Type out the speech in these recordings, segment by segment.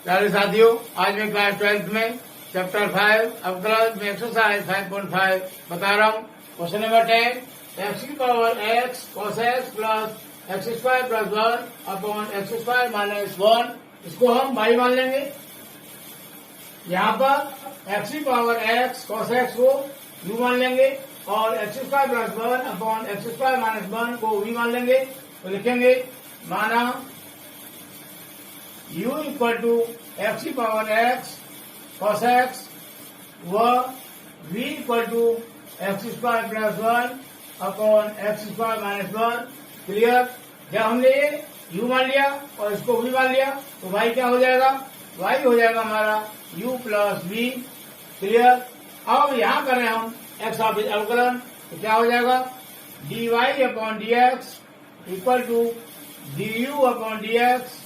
प्यारे साथियों, आज मैं क्लास 12th में चैप्टर 5 अवकलन में एक्सरसाइज 5.5 बता रहा हूँ। क्वेश्चन नंबर 10, एक्स की power x cos x plus x square plus 1 upon x square minus 1, इसको हम y मान लेंगे। यहाँ पर एक्स की पावर एक्स कॉस एक्स को u मान लेंगे और x square plus 1 upon x square minus 1 को v मान लेंगे। तो लिखेंगे माना u इक्वल टू एक्स की पावर एक्स कॉस एक्स व v equal to x square plus 1 upon x square minus 1। Clear. जब हमने ये u मान लिया और इसको v मान लिया तो y क्या हो जाएगा? y हो जाएगा हमारा u प्लस v। क्लियर। अब यहाँ करें हम x ऑफ अवकलन तो क्या हो जाएगा? dy upon D x equal to du upon D x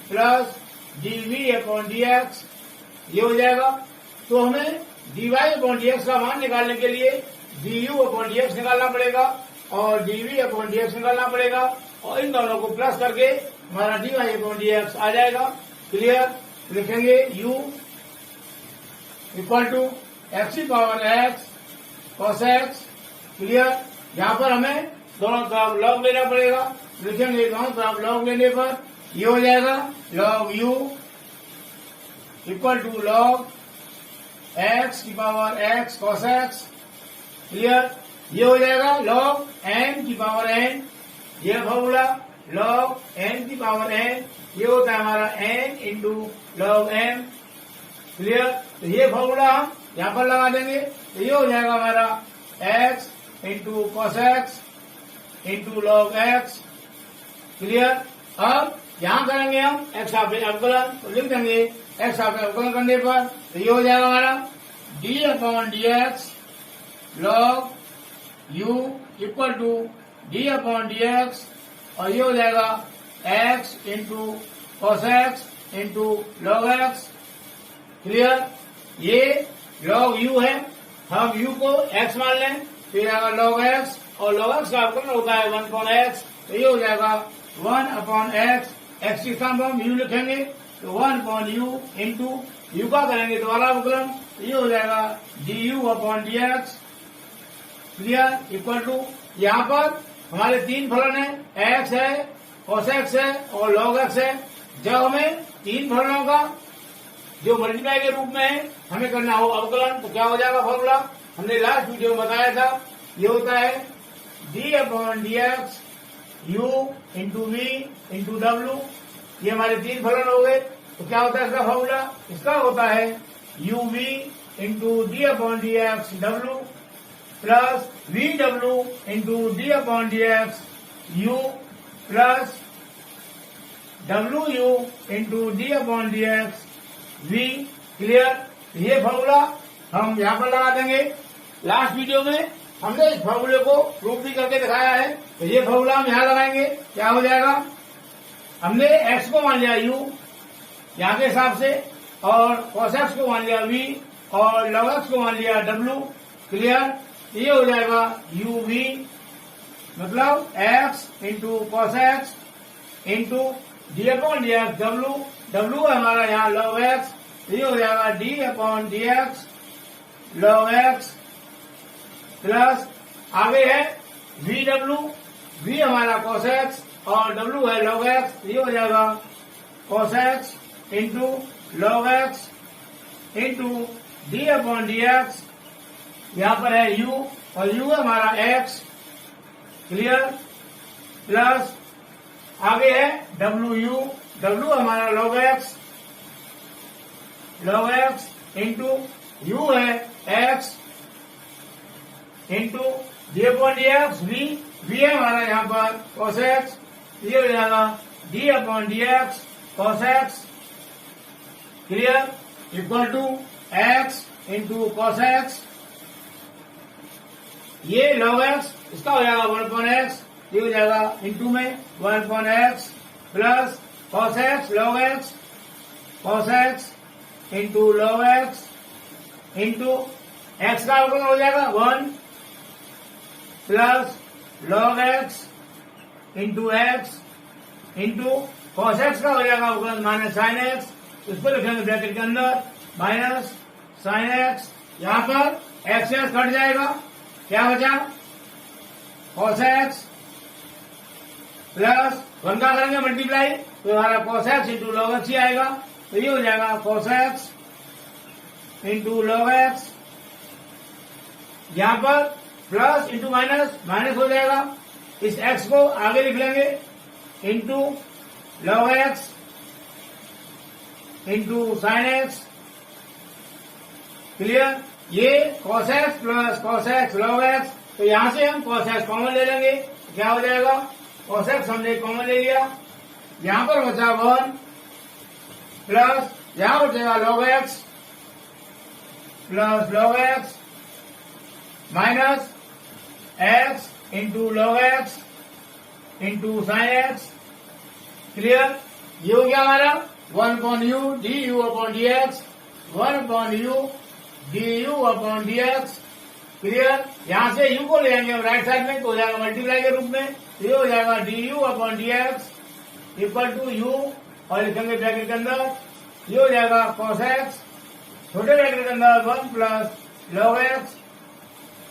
plus dv upon dx, ये हो जाएगा। तो हमें dy अपॉन dx का मान निकालने के लिए du अपॉन dx निकालना पड़ेगा और dv अपॉन dx निकालना पड़ेगा और इन दोनों को प्लस करके हमारा dy अपॉन dx आ जाएगा। क्लियर। लिखेंगे u इक्वल टू एक्स की power x cos x. Clear. यहाँ पर हमें दोनों तरफ लॉग लेना पड़ेगा। लिखेंगे दोनों तरफ लॉग लेने पर ये हो जाएगा log u equal to log x की power x cos x। Clear. ये हो जाएगा log n की पावर n, ये फॉर्मूला log n की पावर n, ये होता है हमारा n into log m। Clear. तो ये फॉर्मूला हम यहाँ पर लगा देंगे तो ये हो जाएगा हमारा x into cos x into log x. Clear. अब यहाँ करेंगे हम एक्स ऑफ अवकलन तो लिख देंगे एक्स ऑफ अवकलन करने पर तो ये हो जाएगा हमारा d upon D x log u equal to d upon D x और ये हो जाएगा x into cos x into log x. Clear. ये लॉग यू है, हम यू को एक्स मान लें फिर आएगा लॉग एक्स और लॉग एक्स का अवकलन होता है 1 अपॉन एक्स तो ये हो जाएगा 1 अपॉन एक्स। एक्स की स्थान पर हम यू लिखेंगे तो 1 अपॉन यू इंटू यू का करेंगे दोबारा अवकलन तो ये हो जाएगा d u upon D x. Clear. Equal to यहाँ पर हमारे तीन फलन है, एक्स है, कॉस एक्स है और लॉग एक्स है। जब हमें तीन फलनों का जो मल्टीप्लाई के रूप में है हमें करना हो अवकलन तो क्या हो जाएगा फॉर्मूला? हमने लास्ट वीडियो में बताया था। ये होता है d upon D x u into v into डब्ल्यू। ये हमारे तीन फलन हो गए तो क्या होता है इसका फॉर्मूला? इसका होता है U V into D upon D X W plus V W into D upon D X U plus W U into D upon D x V. Clear. ये फॉर्मूला हम यहाँ पर लगा देंगे। लास्ट वीडियो में हमने इस फॉर्मूले को प्रूफ भी करके दिखाया है तो ये फॉर्मूला हम यहाँ लगाएंगे। क्या हो जाएगा? हमने x को मान लिया u यहाँ के हिसाब से और cos x को मान लिया v और log x को मान लिया w। क्लियर। ये हो जाएगा u v मतलब x into cos x into D upon D X W. W है हमारा यहाँ log x, ये हो जाएगा d upon D x log x plus आगे है वी डब्ल्यू, वी हमारा कॉस एक्स और डब्ल्यू है लॉग एक्स। ये हो जाएगा cos x into log x into D upon D x. यहाँ पर है यू और यू है हमारा एक्स। क्लियर। प्लस आगे है डब्ल्यू यू, डब्ल्यू हमारा लॉग एक्स इंटू यू है x into D upon D x v, v है हमारा यहाँ पर कॉस एक्स। ये हो जाएगा d upon D x cos x. Clear. Equal to x into cos x, ये लॉग एक्स इसका हो जाएगा 1 अपॉन एक्स, ये हो जाएगा इंटू में 1 upon x plus cos x log x cos x into log x into x का अवकलन हो जाएगा 1 plus log x into x into cos x का हो जाएगा अवकलन माइनस साइन एक्स इसको लिखेंगे ब्रैकेट के अंदर माइनस साइन एक्स, यहाँ पर एक्स एक्स कट जाएगा, क्या बचा कॉस एक्स प्लस 1 का करेंगे मल्टीप्लाई तो हमारा cos x into log x ही आएगा। तो ये हो जाएगा cos x into log x, यहाँ पर प्लस इंटू माइनस माइनस हो जाएगा, इस एक्स को आगे लिख लेंगे into log x into sine x. Clear, ये cos x plus cos x log x, तो यहां से हम कॉस एक्स कॉमन ले लेंगे, क्या हो जाएगा कॉस एक्स हमने कॉमन ले लिया, यहां पर बचा 1 प्लस यहां बचेगा log x plus log x minus x into log x into sine x. Clear, ये हो गया हमारा 1 upon u d u upon D x, 1 upon u d u upon D x. Clear, यहां से यू को ले आएंगे हम राइट साइड में तो हो जाएगा मल्टीप्लाई के रूप में, ये हो जाएगा d u upon D x equal to u और लिखेंगे ब्रैकेट के अंदर, ये हो जाएगा कॉस एक्स छोटे ब्रैकेट के अंदर 1 प्लस लॉग एक्स,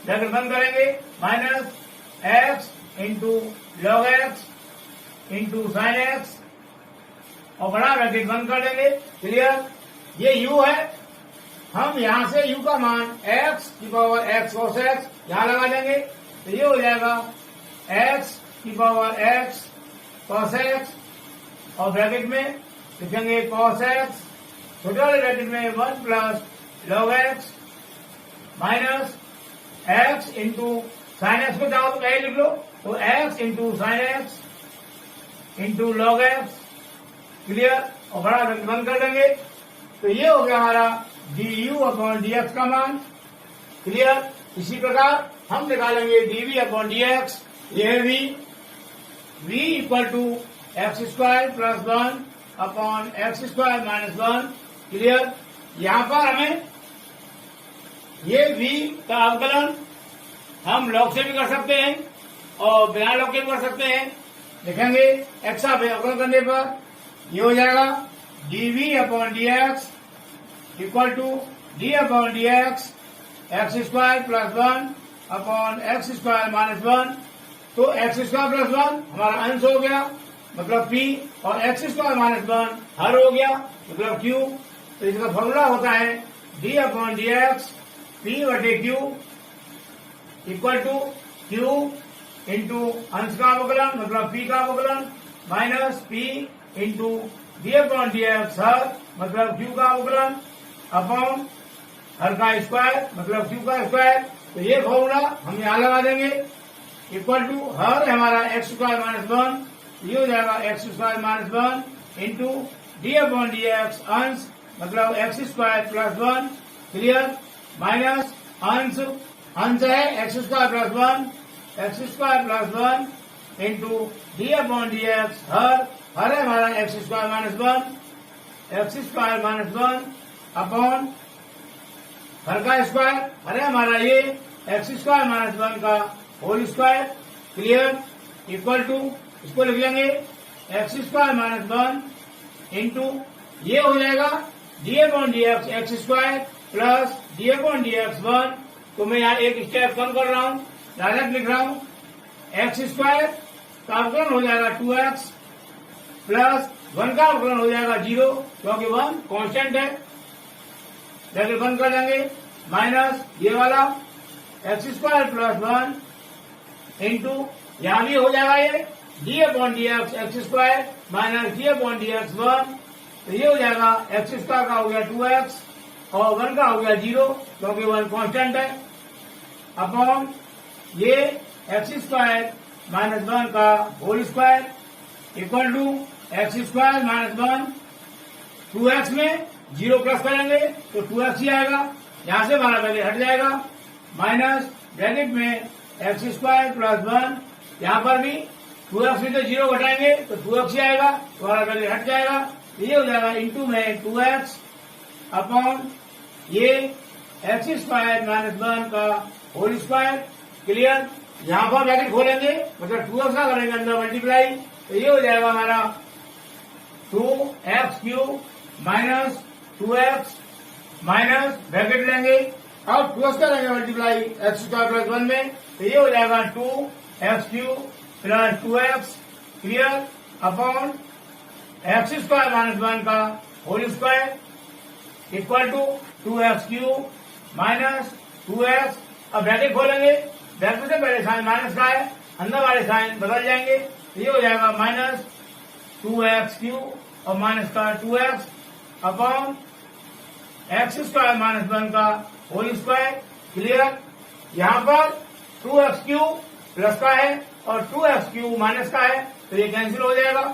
ब्रैकेट बंद करेंगे minus x into log x into sine x और बड़ा ब्रैकेट बंद कर देंगे। क्लियर, ये u है, हम यहां से u का मान x की पावर x cos x यहां लगा देंगे तो ये हो जाएगा x की पावर x cos x और ब्रैकेट में लिखेंगे cos x छोटे वाले ब्रैकेट में 1 plus log x minus x into sine x को चाहो तो पहले लिख लो तो x into sine x into log x. Clear, और बड़ा ब्रैकेट बंद कर देंगे तो ये हो गया हमारा d u upon D x का मान। क्लियर, इसी प्रकार हम निकालेंगे डीवी अपॉन डी एक्स, ये v v equal to x square plus 1 upon x square minus 1। Clear, यहां पर हमें ये v का अवकलन हम लॉग से भी कर सकते हैं और बिना लॉग के भी कर सकते हैं। देखेंगे एक्स का अवकलन करने पर ये हो जाएगा dv upon D x equal to d upon D x x square plus 1 upon x square minus 1। तो एक्स स्क्वायर प्लस 1 हमारा अंश हो गया मतलब p और एक्स स्क्वायर माइनस 1 हर हो गया मतलब q। तो इसका फॉर्मूला होता है d upon D x p बटे q equal to q into अंश का अवकलन मतलब p का अवकलन minus p into D upon D x हर मतलब q का अवकलन अपॉन हर का स्क्वायर मतलब q का स्क्वायर। तो ये फॉर्मूला हम यहाँ लगा देंगे इक्वल टू हर हमारा एक्स स्क्वायर माइनस 1, ये हो जाएगा x square minus 1 into D upon D x अंश मतलब x square plus 1। Clear, minus अंश अंश है x square plus 1 x square plus 1 into D upon D x हर है हमारा एक्स स्क्वायर माइनस 1 अपॉन हर का स्क्वायर हर है हमारा ये एक्स स्क्वायर माइनस 1 का whole square. Clear, equal to इसको लिख लेंगे एक्स स्क्वायर माइनस 1 इंटू ये हो जाएगा d upon D x x square plus D upon D x 1। तो मैं यहाँ एक स्टेप कम कर रहा हूँ, डायरेक्ट लिख रहा हूँ एक्स स्क्वायर का अवकलन हो जाएगा 2x प्लस 1 का अवकलन हो जाएगा 0 क्योंकि 1 कांस्टेंट है। ब्रैकेट बंद कर देंगे माइनस ये वाला एक्स स्क्वायर प्लस 1 इंटू यहाँ भी हो जाएगा ये D upon D x x square minus D upon D x 1। तो ये हो जाएगा एक्स स्क्वायर का हो गया 2x और 1 का हो गया 0 क्योंकि 1 कांस्टेंट है अपॉन ये एक्स स्क्वायर माइनस 1 का whole square equal to x square minus 1 2x में 0 प्लस करेंगे तो 2x ही आएगा, यहां से हमारा ब्रैकेट हट जाएगा माइनस ब्रैकेट में एक्स स्क्वायर प्लस 1 यहाँ पर भी 2x में तो 0 घटाएंगे तो 2x ही आएगा, हमारा ब्रैकेट हट जाएगा। ये हो जाएगा इंटू में 2x अपॉन ये एक्स स्क्वायर माइनस 1 का होल स्क्वायर। क्लियर, यहाँ पर ब्रैकेट खोलेंगे मतलब 2x का करेंगे अंदर मल्टीप्लाई तो ये हो जाएगा हमारा 2x cube minus 2x minus bracket लेंगे और 2x का लेंगे मल्टीप्लाई एक्स स्क्वायर प्लस 1 में, तो ये हो जाएगा 2x³ plus 2x clear upon x square minus 1 का whole square equal to 2x³ minus 2x। अब ब्रैकेट खोलेंगे, ब्रैकेट से पहले साइन माइनस का है, अंदर वाले साइन बदल जाएंगे, ये हो जाएगा माइनस 2x³ और माइनस का 2x upon x square minus 1 का होल स्क्वायर क्लियर। यहाँ पर 2x³ प्लस का है और 2x³ माइनस का है, तो ये कैंसिल हो जाएगा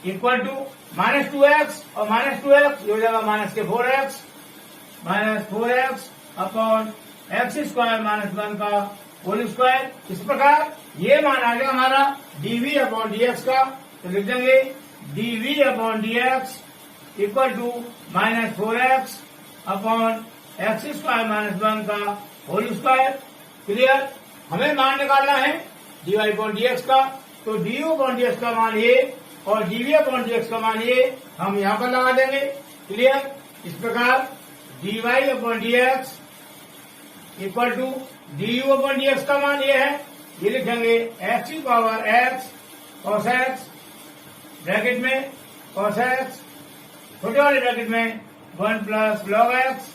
इक्वल टू माइनस 2x और माइनस 2x, ये हो जाएगा माइनस के 4x upon x square minus 1 का होल स्क्वायर। इस प्रकार ये मान आ गया हमारा dv अपॉन dx का, तो लिख देंगे dv upon dx equal to minus 4x upon x square minus 1 का होल स्क्वायर क्लियर। हमें मान निकालना है dy अपॉन dx का, तो du अपॉन dx का मान ये और dv अपॉन dx का मान ये हम यहाँ पर लगा देंगे क्लियर। इस प्रकार dy upon dx equal to du upon dx का मान ये है, ये लिखेंगे x की power x cos x bracket में cos x छोटे वाले ब्रैकेट में 1 प्लस log x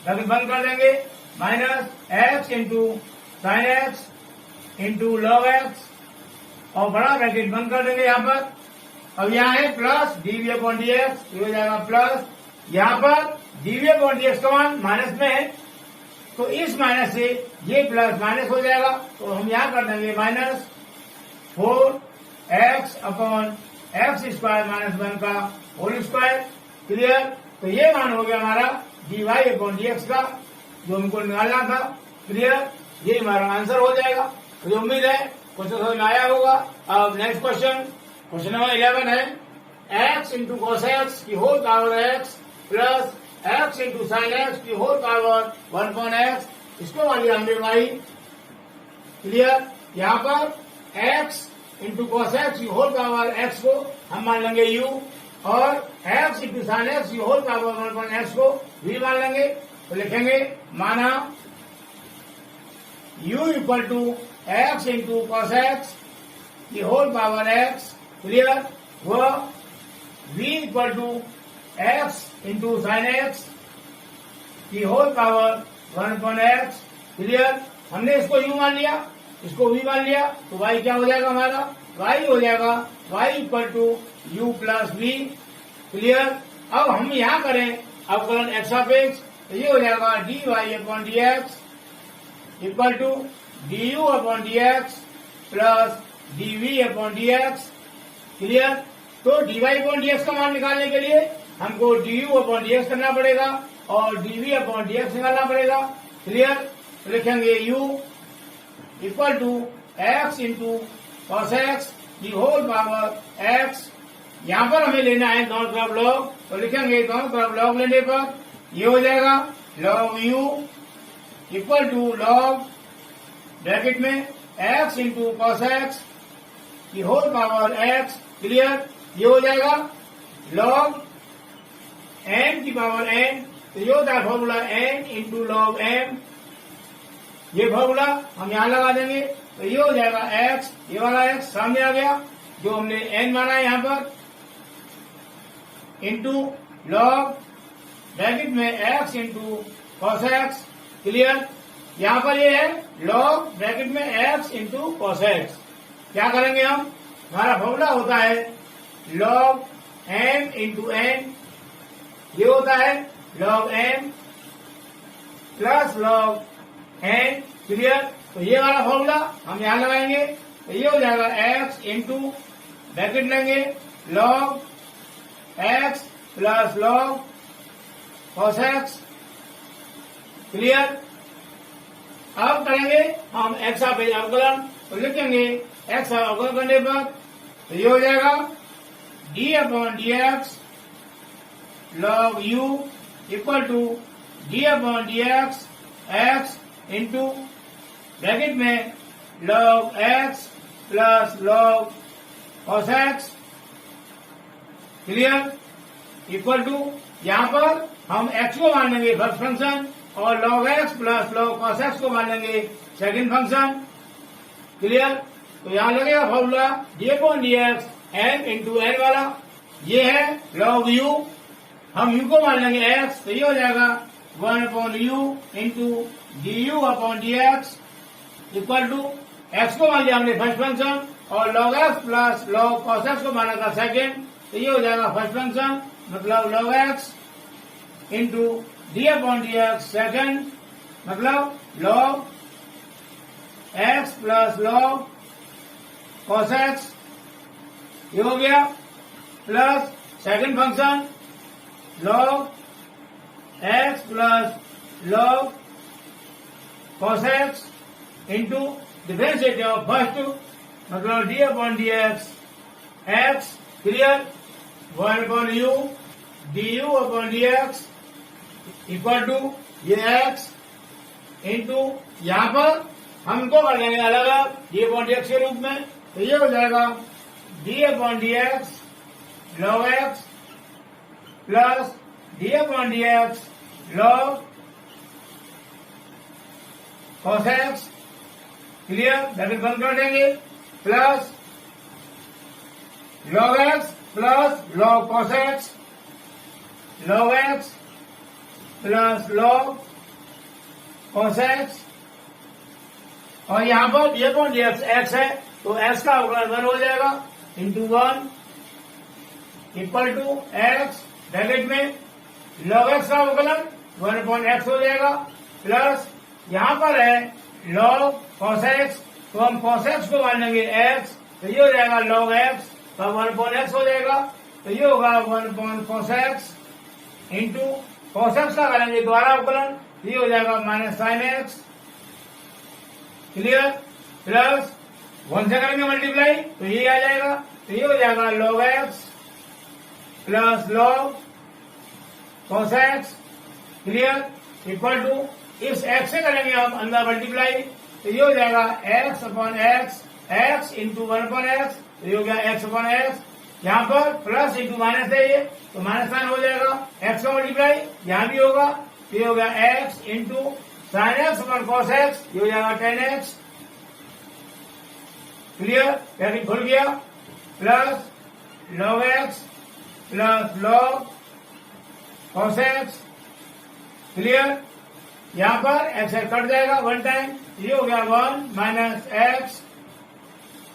ब्रैकेट बंद कर देंगे minus x into sine x into log x और बड़ा ब्रैकेट बंद कर देंगे यहाँ पर। अब यहाँ है प्लस dv अपॉन dx, ये हो जाएगा प्लस, यहाँ पर dv अपॉन dx का मान माइनस में है, तो इस माइनस से ये प्लस माइनस हो जाएगा, तो हम यहाँ कर देंगे minus 4x upon x square minus 1 का होल स्क्वायर क्लियर। तो ये मान हो गया हमारा dy अपॉन dx का, जो हमको निकालना था क्लियर। ये हमारा आंसर हो जाएगा। मुझे उम्मीद है कुछ समझ में आया होगा। अब नेक्स्ट क्वेश्चन नंबर 11 है x इंटू कॉस एक्स की whole power x plus x into sine x की होल पावर 1/x, इसको मान लिया हमने y क्लियर। यहाँ पर x इंटू कॉस एक्स की होल पावर x को हम मान लेंगे u और x इंटू साइन एक्स की होल पावर 1/x को v मान लेंगे, तो लिखेंगे माना u equal to x into cos x की होल पावर x क्लियर, व v equal to x into sine x की होल पावर 1/x क्लियर। हमने इसको u मान लिया, इसको v मान लिया, तो y क्या हो जाएगा हमारा, y हो जाएगा y equal to u plus v clear. अब हम यहाँ करें अवकलन x सापेक्ष, तो ये हो जाएगा dy upon dx equal to du upon dx plus dv upon dx clear. तो dy अपॉन dx का मान निकालने के लिए हमको du अपॉन dx करना पड़ेगा और dv अपॉन dx निकालना पड़ेगा क्लियर। तो लिखेंगे u equal to x into cos x की होल पावर x, यहाँ पर हमें लेना है दोनों तरफ log, तो लिखेंगे दोनों तरफ log लेने पर ये हो जाएगा log u equal to log bracket में x इंटू कॉस एक्स की होल पावर x क्लियर, ये हो जाएगा log n की पावर n, तो ये होता है formula n into log m, ये फॉर्मूला हम यहाँ लगा देंगे, तो ये हो जाएगा x, ये वाला x सामने आ गया जो हमने n माना है यहाँ पर, इंटू log ब्रैकेट में x into cos x clear. यहाँ पर ये है log ब्रैकेट में x इंटू कॉस एक्स। क्या करेंगे हम, हमारा फॉर्मूला होता है log m इंटू n, ये होता है log m plus log n clear. तो ये वाला फॉर्मूला हम यहाँ लगाएंगे, तो ये हो जाएगा x इंटू ब्रैकेट लेंगे log x plus log cos x clear. अब करेंगे हम x अवकलन, तो लिखेंगे x अवकलन करने पर, तो ये हो जाएगा d upon dx log u equal to d upon dx x into bracket में log x plus log cos x clear. Equal to यहाँ पर हम x को मान लेंगे फर्स्ट फंक्शन और log x plus log cos x को मान लेंगे सेकंड फंक्शन। क्लियर? तो यहाँ लगेगा formula d upon D x m into n वाला, ये है log u, हम u को मान लेंगे x, तो ये हो जाएगा 1 upon u into d u upon D x equal to x को मान लिया हमने फर्स्ट फंक्शन और log x plus log cos x को माना था सेकंड, तो ये हो जाएगा फर्स्ट फंक्शन मतलब log x into D upon D x second मतलब log x plus log cos x, ये हो गया plus second function log x plus log cos x into differentiate of first मतलब d upon D x clear 1 upon u d u upon D x equal to ये x into यहाँ पर हमको कर लेंगे अलग अलग डी अपॉन डी एक्स के रूप में, तो ये हो जाएगा d upon D x log x plus D upon D x log cos x clear, bracket बंद कर देंगे plus log x plus log cos x log x plus log cos x और यहाँ पर ये कौन x है तो x का अवकलन 1 हो जाएगा into 1 equal to x bracket में log x का अवकलन 1 अपॉन x हो जाएगा प्लस यहाँ पर है log cos x, तो हम cos x को मान लेंगे x, तो ये हो जाएगा log x तो 1 अपॉन x हो जाएगा, तो ये होगा 1 upon cos x into cos x का करेंगे द्वारा अवकलन, ये हो जाएगा minus sine x clear plus 1 से करेंगे मल्टीप्लाई तो ये आ जाएगा, तो ये हो जाएगा log x plus log cos x clear equal to इस x से करेंगे हम अंदर मल्टीप्लाई तो ये हो जाएगा x upon x into 1 upon x, तो ये हो गया x अपॉन x, यहाँ पर प्लस इंटू माइनस है ये तो माइनस साइन हो जाएगा, x का मल्टीप्लाई यहाँ भी होगा, तो ये हो गया x into sign x upon cos x, ये हो जाएगा 10x क्लियर, कैपिटल खुल गया plus log x plus log cos x clear, यहाँ पर x कट जाएगा 1 टाइम, ये हो गया 1 माइनस x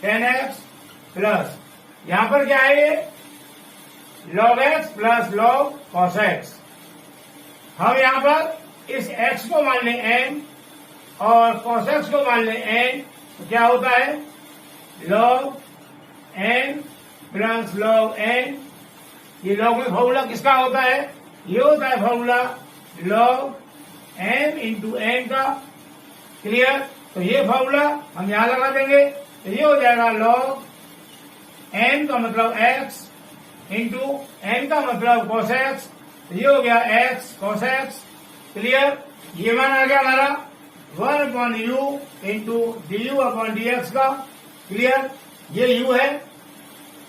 10x प्लस यहाँ पर क्या है ये log x plus log cos x, हम यहाँ पर इस x को मान लें n और cos x को मान लें n, तो क्या होता है log n plus log n, ये log में फॉर्मूला किसका होता है, ये होता है formula log m into n का क्लियर, तो ये फॉर्मूला हम यहाँ लगा देंगे, तो ये हो जाएगा log m का मतलब x इंटू n का मतलब cos x, तो ये हो गया x cos x क्लियर, ये मान आ गया हमारा 1 upon u into d u upon D x का क्लियर, ये u है,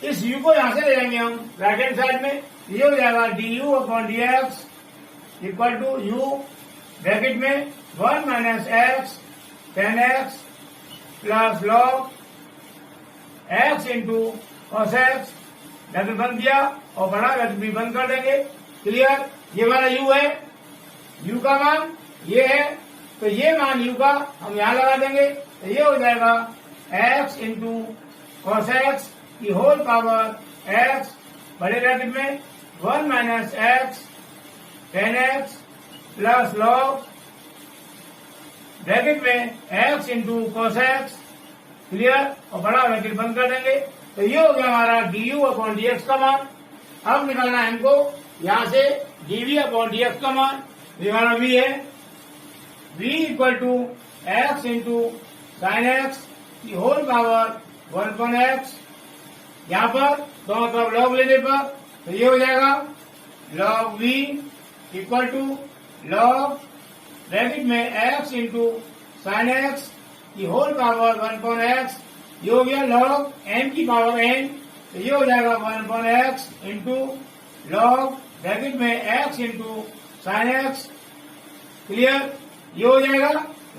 इस u को यहां से ले जाएंगे हम राइट हैंड साइड में, ये हो जाएगा d u upon D x equal to u bracket में 1 minus x 10x plus log x into cos x, bracket बंद किया और बड़ा ब्रैकेट भी बंद कर देंगे क्लियर, ये वाला u है, u का मान ये है, तो ये मान u का हम यहाँ लगा देंगे, तो ये हो जाएगा x इंटू cos x की होल पावर x बड़े ब्रैकेट में 1 minus x 10x plus log bracket में x into cos x clear और बड़ा ब्रैकेट बंद कर देंगे, तो ये हो गया हमारा du अपॉन dx का मान। अब निकालना है हमको यहाँ से dv अपॉन dx का मान, ये हमारा v है, v equal to x into sine x की होल पावर 1 अपॉन x, यहाँ पर दोनों तरफ log लेने पर तो ये हो जाएगा log v equal to log bracket में x इंटू साइन एक्स की होल पावर 1 अपॉन x, ये हो गया log n की पावर n, तो ये हो जाएगा 1 upon x into log bracket में x into sine x. Clear? ये हो जाएगा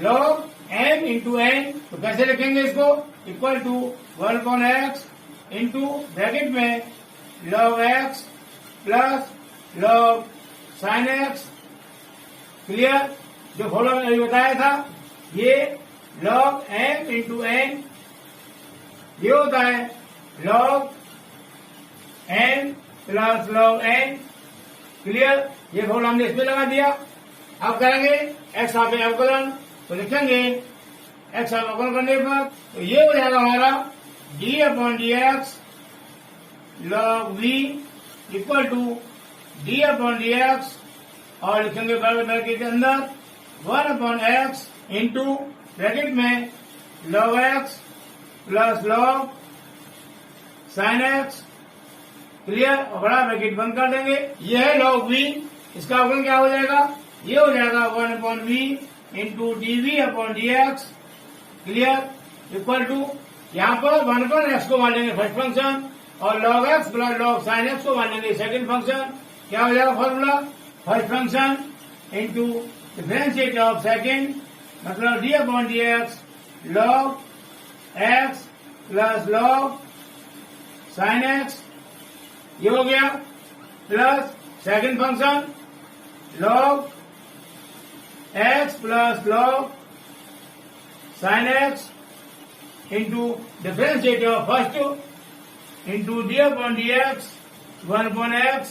log m इंटू एन। तो कैसे लिखेंगे इसको? Equal to 1/x into bracket में log x plus log sine x. Clear? जो फॉलो मैंने बताया था, ये log m इंटू एन, ये होता है log n plus log n। Clear? ये फॉर्मूला हमने इसमें लगा दिया। अब करेंगे x आप अवकलन, तो लिखेंगे x आप अवकलन करने पर तो ये हो जाएगा हमारा d upon D x log v equal to d upon D x, और लिखेंगे ब्रैकेट के अंदर 1/x इंटू ब्रैकेट में log x plus log sine x. Clear? और बड़ा ब्रैकेट बंद कर देंगे। ये है log v, इसका अवकलन क्या हो जाएगा? ये हो जाएगा 1/v into dv upon dx। Clear? Equal to यहाँ पर 1/x को मान लेंगे फर्स्ट फंक्शन और log x plus log sine x को मान लेंगे सेकंड फंक्शन। क्या हो जाएगा formula? First function into differentiate of second, मतलब d upon dx log x plus log sine x. ये हो गया plus second function log x plus log sine x into differentiate of first into d upon dx 1/x।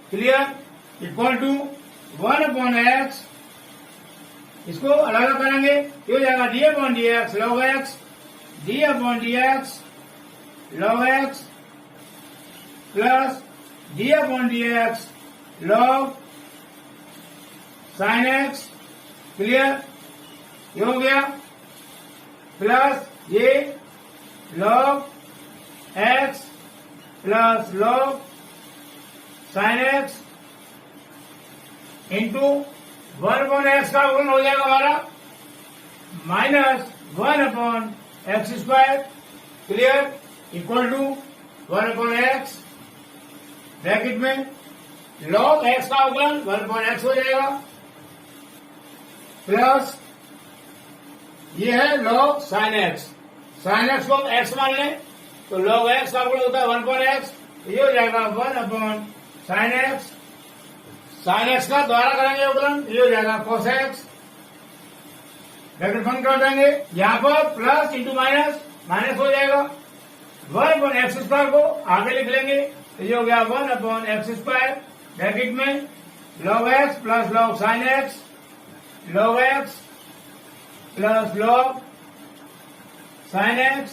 Clear? Equal to 1/x। इसको अलग अलग करेंगे, ये हो जाएगा d upon dx log x, d upon dx log x plus d upon dx log sine x. Clear? ये हो गया प्लस ये log x plus log sine x into 1/x का अवकलन हो जाएगा हमारा minus 1/x²। Clear? Equal to 1/x bracket में log x का अवकलन 1/x हो जाएगा प्लस ये है log sine x. Sign x को x मान लें तो log x का अवकलन होता है 1/x, ये हो जाएगा 1/sin x। साइन एक्स का द्वारा करेंगे अवकलन, ये हो जाएगा cos x। ब्रैकेट बंद कर देंगे, यहाँ पर प्लस इंटू माइनस माइनस हो जाएगा। 1/x² को आगे लिख लेंगे, ये हो गया 1/x²। ब्रैकेट में log x plus log sine x log x plus log sine x.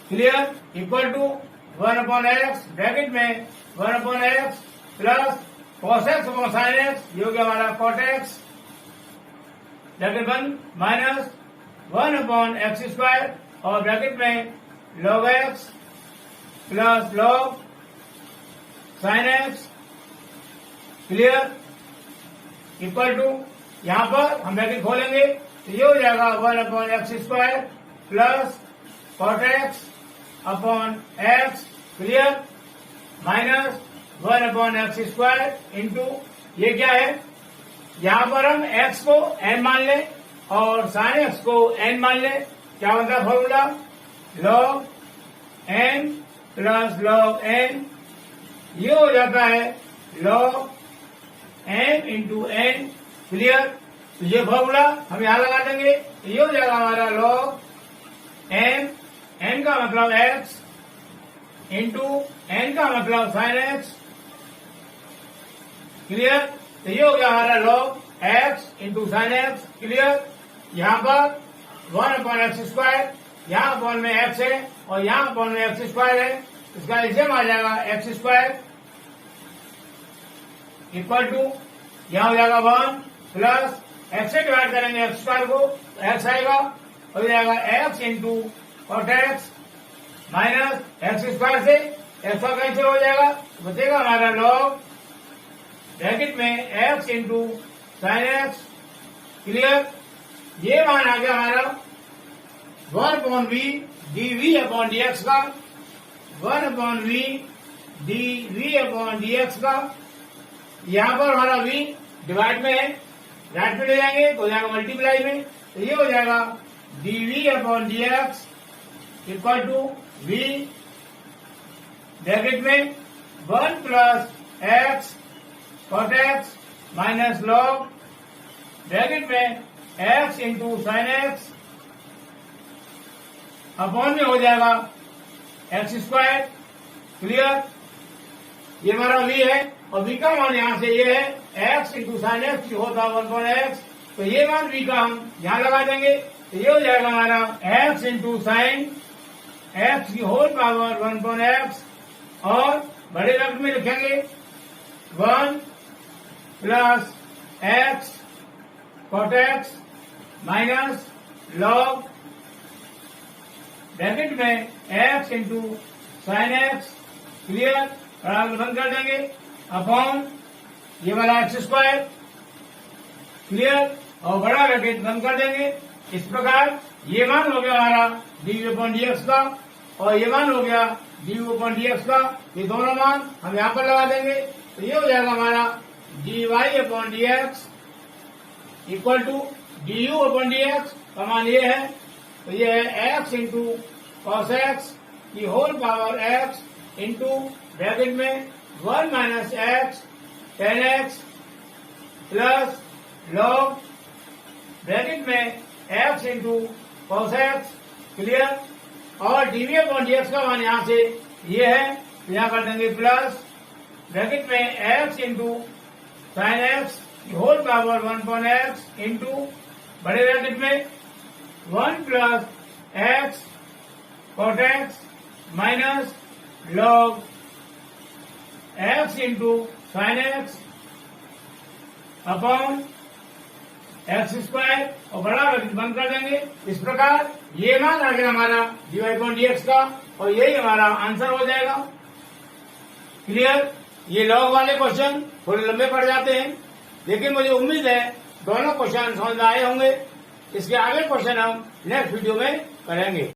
Clear? Equal to 1/x bracket में 1/x plus cos x upon sine x, ये हो गया हमारा cot x। ब्रैकेट बंद माइनस 1/x² और bracket में log x plus log sine x. Clear? Equal to यहाँ पर हम ब्रैकेट खोलेंगे तो ये हो जाएगा 1/x² plus cot x upon x। Clear? Minus 1/x² into ये क्या है, यहाँ पर हम x को n मान लें और साइन x को n मान लें। क्या बनता है formula? log n plus log n, ये हो जाता है log m into n। Clear? तो ये फॉर्मूला हम यहां लगा देंगे, ये हो जाएगा हमारा log m, n का मतलब x इंटू n का मतलब साइन x। क्लियर? तो ये हो गया हमारा log x into sign x। Clear? यहाँ पर 1/x², यहाँ अपॉन में x है और यहाँ अपॉन में x² है, इसका एलसीएम आ जाएगा x² इक्वल टू यहाँ हो जाएगा 1 प्लस x से डिवाइड करेंगे x² को, x आएगा हो जाएगा x into cot x minus x² से x कैंसिल हो जाएगा, बचेगा हमारा log ब्रैकेट में x into sine x. Clear? ये मान आ गया हमारा 1/v dv अपॉन dx का 1/v d v upon D x का, यहाँ पर हमारा v डिवाइड में है, राइट में ले जाएंगे तो हो जाएगा मल्टीप्लाई में, तो ये हो जाएगा d v upon D x equal to v bracket में 1 plus x cot x minus log bracket में x into sine x upon में हो जाएगा एक्स स्क्वायर। क्लियर, ये हमारा v है और v का मान यहाँ से ये है x इंटू साइन एक्स होता है 1/x, तो ये मान v का हम यहाँ लगा देंगे, तो ये हो जाएगा हमारा x इंटू साइन एक्स की होल पावर 1/x और बड़े रकम में लिखेंगे 1 plus x cot x minus log bracket में x into sine x, clear, बंद कर देंगे अपॉन ये वाला एक्स स्क्वायर, क्लियर, और बड़ा ब्रैकेट बंद कर देंगे। इस प्रकार ये मान हो गया हमारा d v upon D x का और ये मान हो गया d u upon D x का, ये दोनों मान हम यहाँ पर लगा देंगे, तो ये हो जाएगा हमारा d y upon D x equal to d u upon D x का मान ये है, तो ये है एक्स इंटू कॉस एक्स की whole power x into bracket में 1 minus x tan x plus log bracket में x into cos x, clear, और डीवी अपॉन डी एक्स का मान यहाँ से ये है, तो यहाँ कर देंगे प्लस ब्रैकेट में x into sine x whole power 1/x into बड़े ब्रैकेट में 1 plus x cot x minus log x into sine x upon x square और बड़ा ब्रैकेट बंद कर देंगे। इस प्रकार ये मान आ गया हमारा d y upon D x का और यही हमारा आंसर हो जाएगा। क्लियर, ये लॉग वाले क्वेश्चन थोड़े लंबे पड़ जाते हैं, लेकिन मुझे उम्मीद है दोनों क्वेश्चन समझ में आए होंगे। इसके आगे क्वेश्चन हम नेक्स्ट वीडियो में करेंगे।